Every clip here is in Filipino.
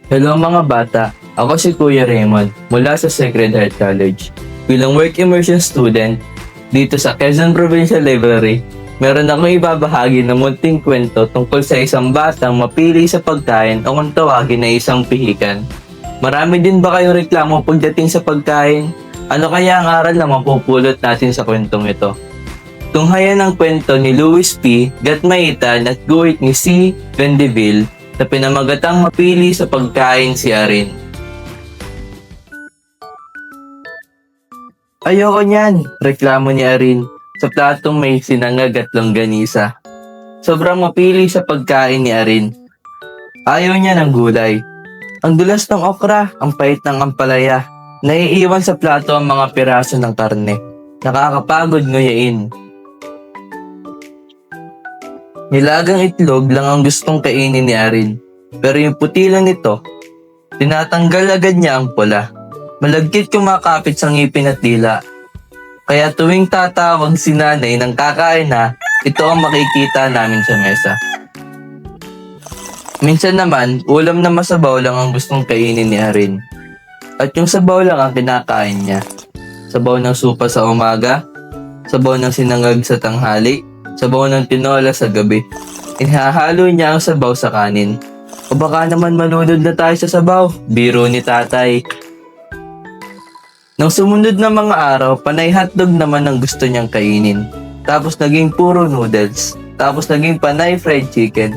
Hello mga bata, ako si Kuya Raymond mula sa Sacred Heart College. Bilang work immersion student dito sa Quezon Provincial Library, meron akong ibabahagi na munting kwento tungkol sa isang batang mapili sa pagkain o kung tawagin na isang pihikan. Marami din ba kayong reklamo pagdating sa pagkain? Ano kaya ang aral na mapupulot natin sa kwentong ito? Tunghayan ang kwento ni Louis P. Gatmaitan at guhit ni C. Vendeville na pinamagatang mapili sa pagkain si Arin. Ayoko niyan, reklamo ni Arin sa platong may sinangag at longganisa. Sobrang mapili sa pagkain ni Arin. Ayaw niya ng gulay. Ang dulas ng okra, ang pait ng ampalaya. Naiiwan sa plato ang mga piraso ng karne. Nakakapagod nguyain. Nilagang itlog lang ang gustong kainin ni Arin. Pero yung puti lang nito, tinatanggal agad niya ang pula. Malagkit kumakapit sa ngipin at dila. Kaya tuwing tatawag si nanay ng kakain na, ito ang makikita namin sa mesa. Minsan naman, ulam na masabaw lang ang gustong kainin ni Arin. At yung sabaw lang ang kinakain niya. Sabaw ng supa sa umaga, sabaw ng sinangag sa tanghali, sabaw ng tinola sa gabi. Inihahalo niya ang sabaw sa kanin. O baka naman manunod na tayo sa sabaw, biro ni tatay. Nang sumunod na mga araw, panay hotdog naman ang gusto niyang kainin. Tapos naging puro noodles. Tapos naging panay fried chicken.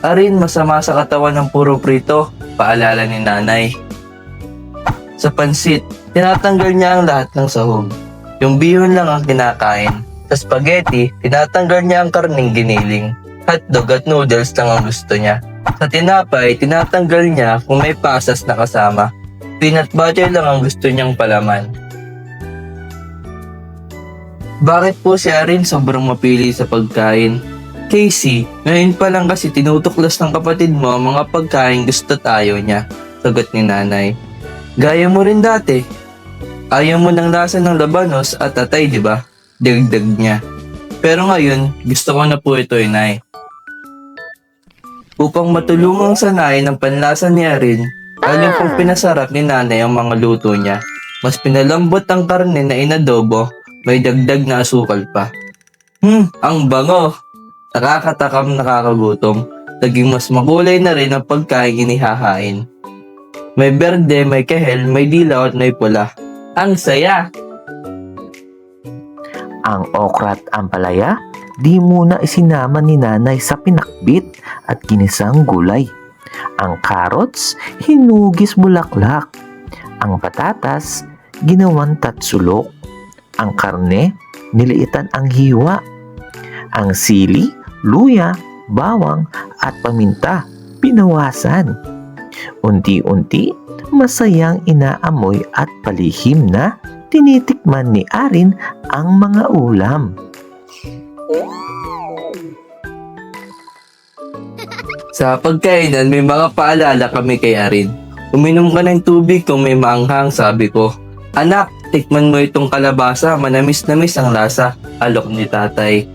Arin, masama sa katawan ng puro prito, paalala ni nanay. Sa pansit, tinatanggal niya ang lahat ng sahog. Yung bihon lang ang kinakain. Sa spaghetti, tinatanggal niya ang karning giniling. Hotdog at noodles lang ang gusto niya. Sa tinapay, tinatanggal niya kung may pasas na kasama. Peanut butter lang ang gusto niyang palaman. Bakit po si Arin sobrang mapili sa pagkain? Casey, ngayon pa lang kasi tinutuklas ng kapatid mo ang mga pagkain gusto at ayaw niya. Sagot ni nanay. Gaya mo rin dati. Ayaw mo ng lasa ng labanos at atay, di ba? Dagdag niya. Pero ngayon, gusto ko na po ito, inay. Upang matulungang sanayin ang panlasa ni Arin, lalo pong pinasarap ni nanay ang mga luto niya. Mas pinalambot ang karne na inadobo, may dagdag na asukal pa. Ang bango! Nakakatakam, nakakagutom. Naging mas makulay na rin ang pagkain inihahain. May berde, may kahel, may dilaw at may pula. Ang saya! Ang okra at ampalaya, di muna isinama ni nanay sa pinakbit at ginisang gulay. Ang carrots, hinugis bulaklak. Ang patatas, ginawan tatsulok. Ang karne, niliitan ang hiwa. Ang sili, luya, bawang at paminta, pinawasan. Unti-unti, masayang inaamoy at palihim na tinitikman ni Arin ang mga ulam. Sa pagkainan, may mga paalala kami kay Arin. Uminom ka ng tubig kung may maanghang, sabi ko. Anak, tikman mo itong kalabasa, manamis-namis ang lasa, alok ni tatay.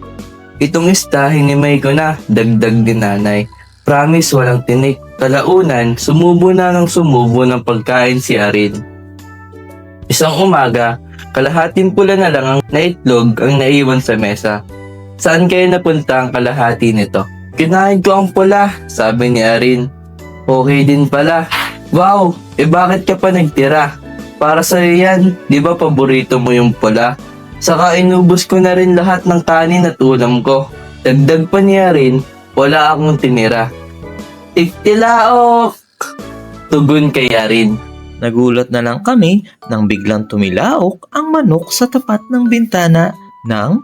Itong isda, hinimay ko na, dagdag ni nanay. Promise, walang tinik. Kalaunan, sumubo na ng sumubo ng pagkain si Arin. Isang umaga, kalahating pula na lang ang naitlog ang naiwan sa mesa. Saan kayo napunta ang kalahati nito? Kinain ko ang pula, sabi ni Arin. Okay din pala. Wow, bakit ka pa nagtira? Para sa'yo yan, di ba paborito mo yung pula? Saka inubos ko na rin lahat ng kanin at ulam ko. Dagdag pa ni Arin, wala akong tinira. Iktilaok! Tugon kay Arin. Nagulat na lang kami nang biglang tumilaok ang manok sa tapat ng bintana ng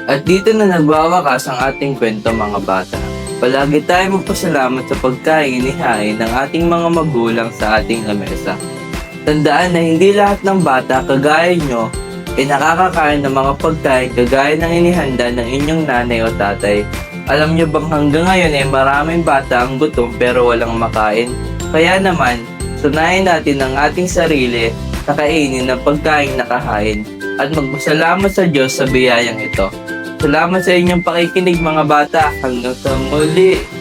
At dito na nagwawakas ang ating kwento mga bata. Palagi tayo magpasalamat sa pagkain inihain ng ating mga magulang sa ating lamesa. Tandaan na hindi lahat ng bata kagaya nyo ay nakakakain ng mga pagkain kagaya ng inihanda ng inyong nanay o tatay. Alam nyo bang hanggang ngayon ay maraming bata ang gutom pero walang makain? Kaya naman, sanayin natin ang ating sarili na kainin ng pagkain nakahain. at magpasalamat sa Diyos sa biyayang ito. Salamat sa inyong pakikinig mga bata. Hanggang sa muli.